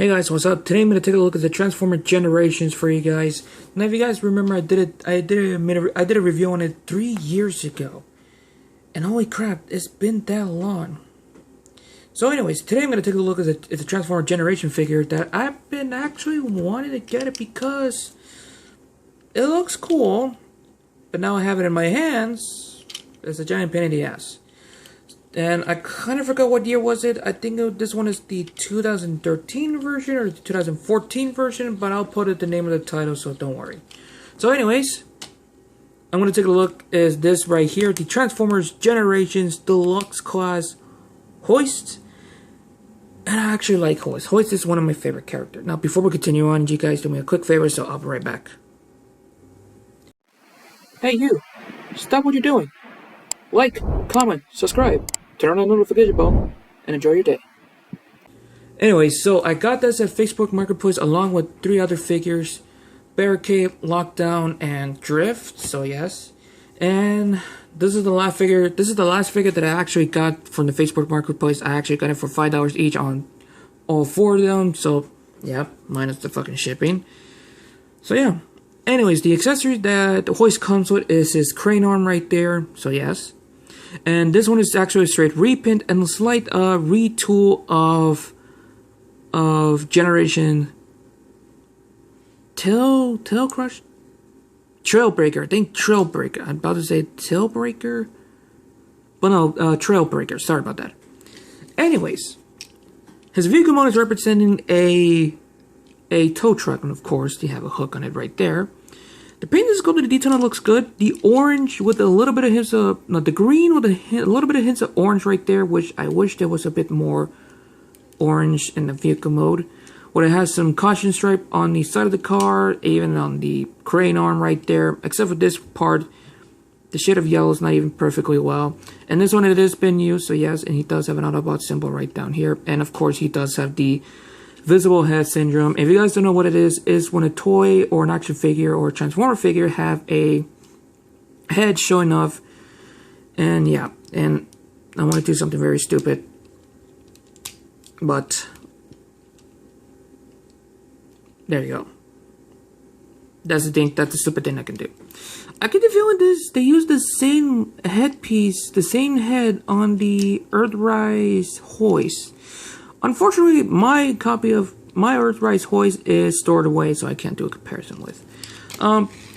Hey guys, what's up? Today I'm gonna take a look at the Transformers Generations for you guys. Now, if you guys remember, I did a review on it 3 years ago, and holy crap, it's been that long. So, anyways, today I'm gonna take a look at the Transformers Generation figure that I've been actually wanting to get it because it looks cool, but now I have it in my hands. It's a giant pain in the ass. And I kind of forgot what year was it. I think this one is the 2013 version or the 2014 version, but I'll put it the name of the title, so don't worry. So anyways, I'm going to take a look at this right here, the Transformers Generations Deluxe class Hoist. And I actually like Hoist. Hoist is one of my favorite characters. Now, before we continue on, you guys do me a quick favor, so I'll be right back. Hey you, stop what you're doing. Like, comment, subscribe. Turn on the notification bell, and enjoy your day. Anyway, so I got this at Facebook Marketplace along with 3 other figures. Barricade, Lockdown, and Drift, so yes. And this is the last figure that I actually got from the Facebook Marketplace. I actually got it for $5 each on all 4 of them, so yeah, minus the fucking shipping. So yeah. Anyways, the accessory that the Hoist comes with is his crane arm right there, so yes. And this one is actually a straight reprint and a slight retool of Generation Trailbreaker. I think Trailbreaker. I'm about to say Tailbreaker, but no, Trailbreaker. Sorry about that. Anyways, his vehicle mode is representing a tow truck, and of course, they have a hook on it right there. The paint is good, the detail looks good. The orange with a little bit of hints of, the green with a little bit of hints of orange right there, which I wish there was a bit more orange in the vehicle mode. Where it has some caution stripe on the side of the car, even on the crane arm right there. Except for this part, the shade of yellow is not even perfectly well. And this one, it has been used, so yes, and he does have an Autobot symbol right down here. And of course, he does have the visible head syndrome. If you guys don't know what it is when a toy or an action figure or a Transformer figure have a head showing off. And yeah, and I want to do something very stupid, but there you go. That's the thing. That's the stupid thing I can do. I get the feeling they use the same headpiece, the same head on the Earthrise Hoist. Unfortunately, my copy of my Earthrise Hoist is stored away, so I can't do a comparison with.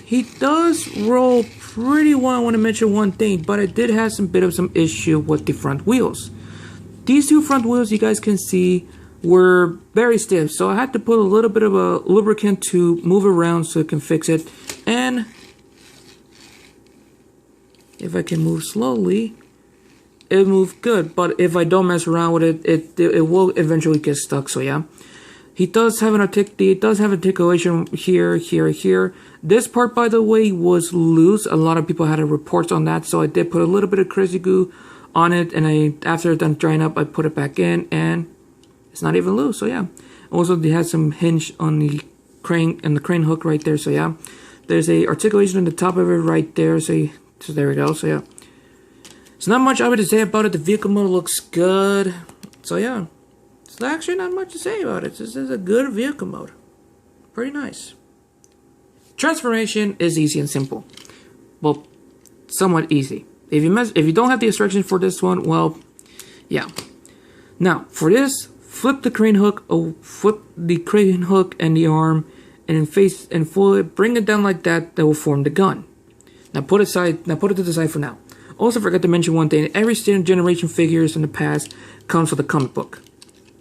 He does roll pretty well. I want to mention one thing, but I did have some issue with the front wheels. These 2 front wheels, you guys can see, were very stiff, so I had to put a little bit of a lubricant to move around so it can fix it. And if I can move slowly, it moved good, but if I don't mess around with it, it will eventually get stuck. So yeah, he does have an articulation here. This part, by the way, was loose. A lot of people had reports on that, so I did put a little bit of crazy glue on it, and after it's done drying up, I put it back in, and it's not even loose. So yeah. Also, they had some hinge on the crane and the crane hook right there. So yeah, there's a articulation on the top of it right there. So there we go. So yeah. So not much I would say about it. The vehicle mode looks good. So yeah. It's actually not much to say about it. This is a good vehicle mode. Pretty nice. Transformation is easy and simple. Well, somewhat easy. If you don't have the instructions for this one, well, yeah. Now, for this, flip the crane hook and the arm, and bring it down like that. That will form the gun. Now put it to the side for now. Also forgot to mention one thing. Every standard generation figures in the past comes with a comic book.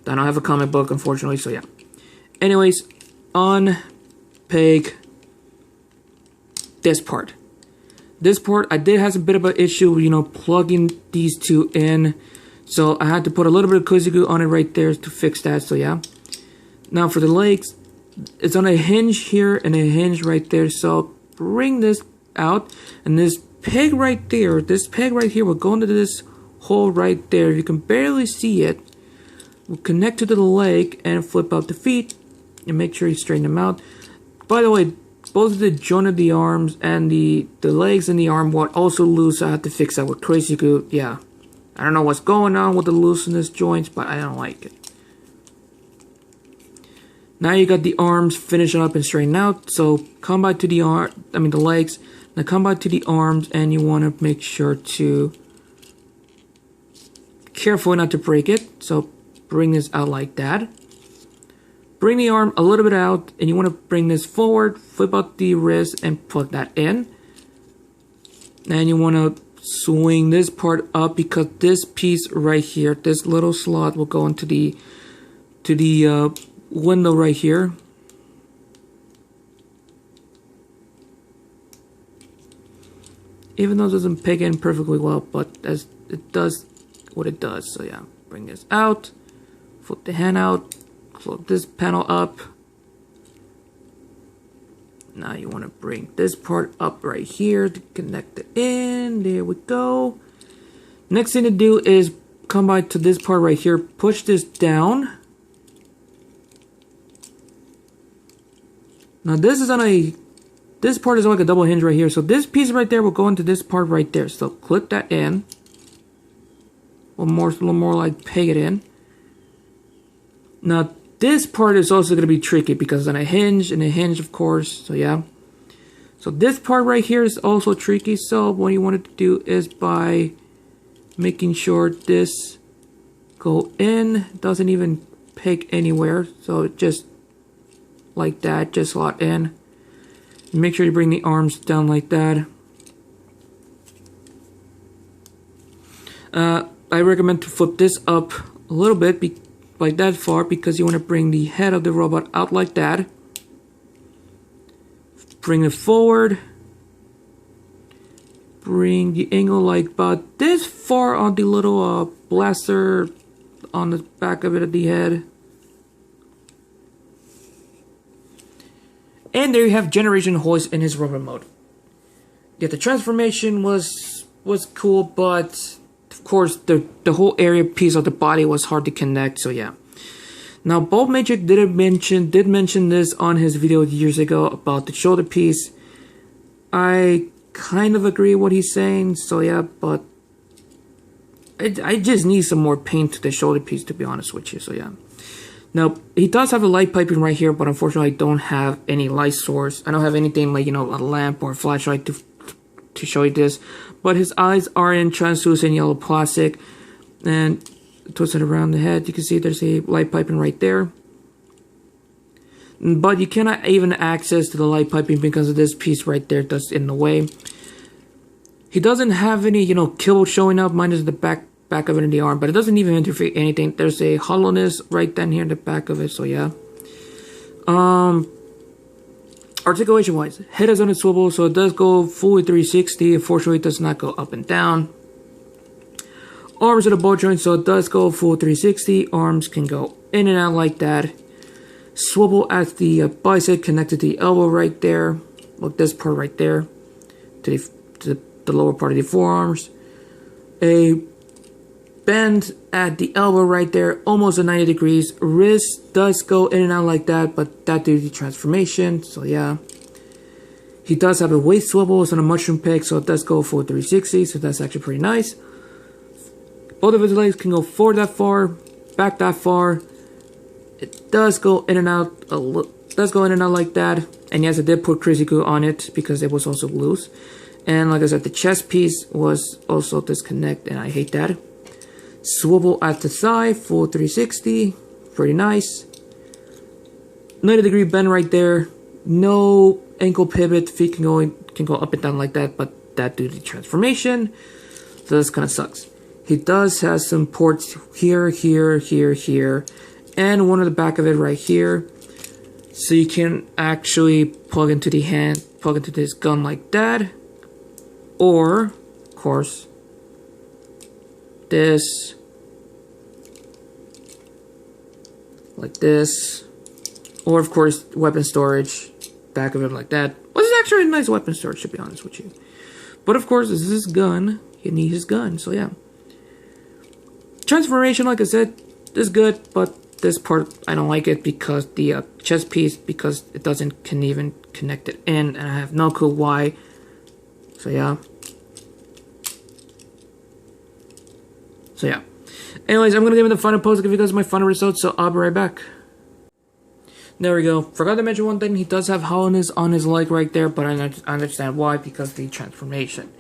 I don't have a comic book, unfortunately, so yeah. Anyways, unpeg this part. This part, I did have a bit of an issue, plugging these 2 in. So I had to put a little bit of cozy glue on it right there to fix that, so yeah. Now for the legs, it's on a hinge here and a hinge right there. So bring this out, and this peg right there, this peg right here will go into this hole right there. You can barely see it. We'll connect to the leg and flip out the feet and make sure you straighten them out. By the way, both of the joint of the arms and the legs and the arm were also loose. I had to fix that with crazy glue. Yeah, I don't know what's going on with the looseness joints, but I don't like it. Now you got the arms finishing up and straightened out. So come back to the the legs. Now come back to the arms, and you want to make sure to careful not to break it. So bring this out like that. Bring the arm a little bit out, and you want to bring this forward, flip out the wrist, and put that in. And you want to swing this part up, because this piece right here, this little slot, will go into the window right here. Even though it doesn't peg in perfectly well, but as it does what it does. So yeah, bring this out, flip the hand out, close this panel up. Now you want to bring this part up right here to connect it in. There we go. Next thing to do is come by to this part right here, push this down. Now this part is like a double hinge right here. So this piece right there will go into this part right there. So clip that in. A little more like peg it in. Now this part is also going to be tricky because then a hinge and a hinge, of course. So yeah. So this part right here is also tricky. So what you want to do is by making sure this go in, doesn't even peg anywhere. So just like that, just slot in. Make sure you bring the arms down like that. I recommend to flip this up a little bit, like that far, because you want to bring the head of the robot out like that. Bring it forward. Bring the angle like about this far on the little blaster on the back of it at the head. And there you have Generation Hoist in his robot mode. Yeah, the transformation was cool, but of course the whole area piece of the body was hard to connect. So yeah. Now Bob Magic did mention this on his video years ago about the shoulder piece. I kind of agree what he's saying. So yeah, but I just need some more paint to the shoulder piece, to be honest with you. So yeah. Now, he does have a light piping right here, but unfortunately I don't have any light source. I don't have anything like, you know, a lamp or a flashlight to show you this. But his eyes are in translucent yellow plastic. And twist it around the head. You can see there's a light piping right there. But you cannot even access to the light piping because of this piece right there that's in the way. He doesn't have any, you know, kibble showing up. Mine is the back of it in the arm, but it doesn't even interfere anything. There's a hollowness right down here in the back of it, so yeah. Articulation wise, head is on a swivel, so it does go fully 360. Unfortunately, it does not go up and down. Arms at a ball joint, so it does go full 360. Arms can go in and out like that. Swivel at the bicep connected to the elbow right there. Look, this part right there to the lower part of the forearms. A bend at the elbow right there, almost at 90 degrees. Wrist does go in and out like that, but that due to the transformation, so yeah. He does have a waist swivel, it's on a mushroom peg, so it does go for 360, so that's actually pretty nice. Both of his legs can go forward that far, back that far. It does go in and out like that. And yes, I did put crazy glue on it because it was also loose. And like I said, the chest piece was also disconnected, and I hate that. Swivel at the side, full 360, pretty nice. 90-degree bend right there. No ankle pivot. Feet can go up and down like that, but that due to the transformation, so this kind of sucks. He does have some ports here, here, here, here, and one at the back of it right here, so you can actually plug into this gun like that, or of course this, like this, or of course weapon storage, back of it like that. Well, this is actually a nice weapon storage, to be honest with you. But of course, this is his gun. He needs his gun, so yeah. Transformation, like I said, is good, but this part I don't like it because the chest piece, because it can even connect it in, and I have no clue why. So yeah. Anyways, I'm gonna give it the final post to give you guys my final results, so I'll be right back. There we go. Forgot to mention one thing. He does have hollowness on his leg right there, but I understand why, because of the transformation.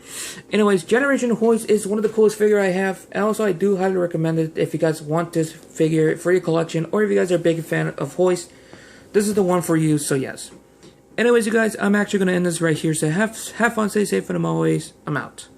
Anyways, Generation Hoist is one of the coolest figure I have. And also, I do highly recommend it if you guys want this figure for your collection, or if you guys are a big fan of Hoist. This is the one for you, so yes. Anyways, you guys, I'm actually going to end this right here. So have fun, stay safe, and I'm out.